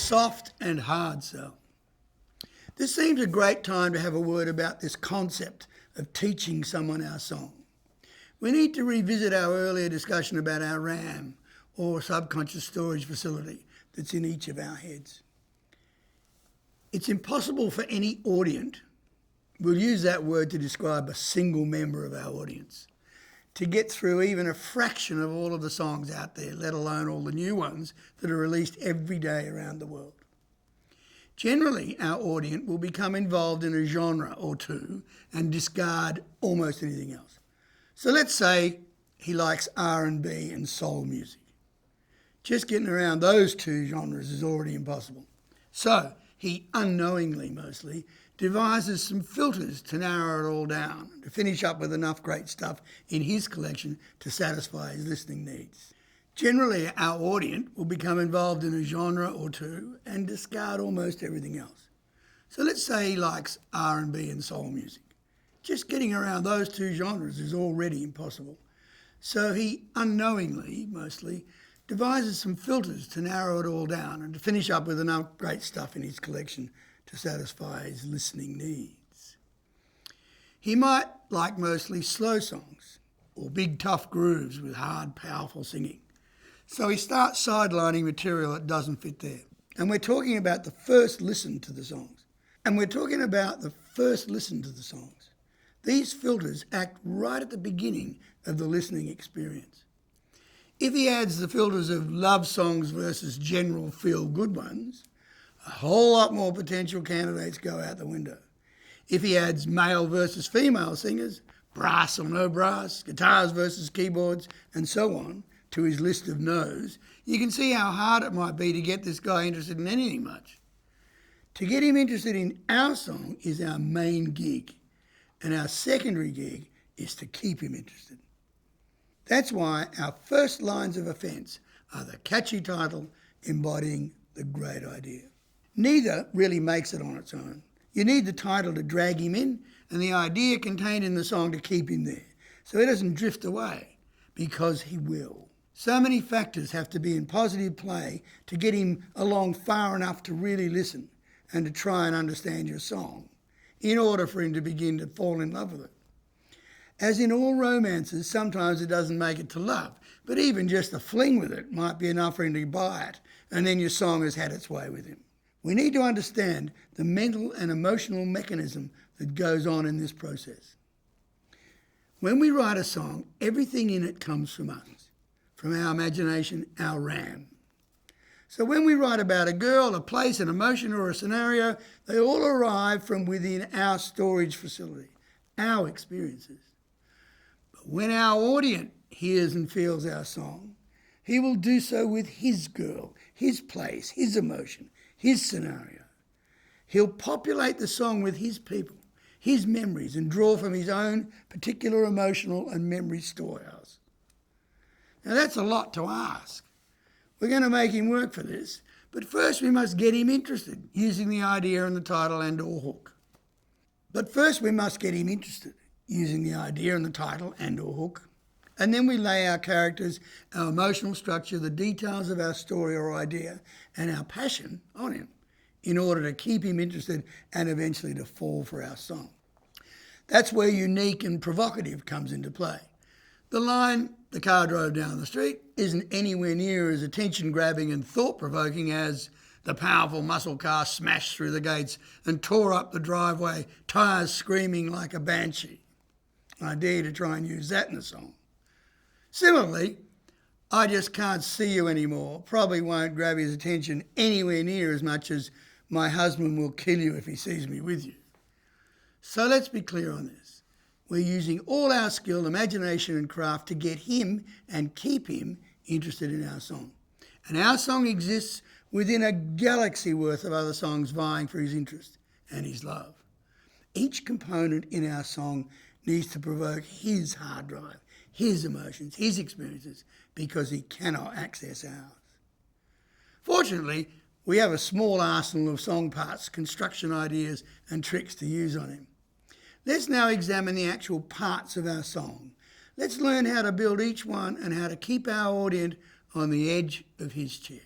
soft and hard sell. This seems a great time to have a word about this concept of teaching someone our song. We need to revisit our earlier discussion about our RAM, or subconscious storage facility, that's in each of our heads. It's impossible for any audience, we'll use that word to describe a single member of our audience, to get through even a fraction of all of the songs out there, let alone all the new ones that are released every day around the world. Generally, our audience will become involved in a genre or two and discard almost anything else. So let's say he likes R&B and soul music. Just getting around those two genres is already impossible. So he unknowingly mostly devises some filters to narrow it all down, to finish up with enough great stuff in his collection to satisfy his listening needs. Generally, our audience will become involved in a genre or two and discard almost everything else. So let's say he likes R&B and soul music. Just getting around those two genres is already impossible. So he unknowingly, mostly, devises some filters to narrow it all down and to finish up with enough great stuff in his collection to satisfy his listening needs. He might like mostly slow songs or big tough grooves with hard, powerful singing. So he starts sidelining material that doesn't fit there. And we're talking about the first listen to the songs. These filters act right at the beginning of the listening experience. If he adds the filters of love songs versus general feel-good ones, a whole lot more potential candidates go out the window. If he adds male versus female singers, brass or no brass, guitars versus keyboards, and so on, to his list of no's, you can see how hard it might be to get this guy interested in anything much. To get him interested in our song is our main gig, and our secondary gig is to keep him interested. That's why our first lines of offence are the catchy title embodying the great idea. Neither really makes it on its own. You need the title to drag him in and the idea contained in the song to keep him there, so he doesn't drift away, because he will. So many factors have to be in positive play to get him along far enough to really listen and to try and understand your song, in order for him to begin to fall in love with it. As in all romances, sometimes it doesn't make it to love, but even just a fling with it might be enough for him to buy it, and then your song has had its way with him. We need to understand the mental and emotional mechanism that goes on in this process. When we write a song, everything in it comes from us, from our imagination, our RAM. So when we write about a girl, a place, an emotion, or a scenario, they all arrive from within our storage facility, our experiences. But when our audience hears and feels our song, he will do so with his girl, his place, his emotion, his scenario. He'll populate the song with his people, his memories, and draw from his own particular emotional and memory storehouse. Now that's a lot to ask. We're going to make him work for this, but first we must get him interested using the idea and the title and or hook. And then we lay our characters, our emotional structure, the details of our story or idea, and our passion on him in order to keep him interested and eventually to fall for our song. That's where unique and provocative comes into play. The line, "The car drove down the street," isn't anywhere near as attention-grabbing and thought-provoking as "The powerful muscle car smashed through the gates and tore up the driveway, tyres screaming like a banshee." I dare to try and use that in a song. Similarly, "I just can't see you anymore" probably won't grab his attention anywhere near as much as "My husband will kill you if he sees me with you." So let's be clear on this. We're using all our skill, imagination and craft to get him and keep him interested in our song. And our song exists within a galaxy worth of other songs vying for his interest and his love. Each component in our song needs to provoke his hard drive, his emotions, his experiences, because he cannot access ours. Fortunately, we have a small arsenal of song parts, construction ideas and tricks to use on him. Let's now examine the actual parts of our song. Let's learn how to build each one and how to keep our audience on the edge of his chair.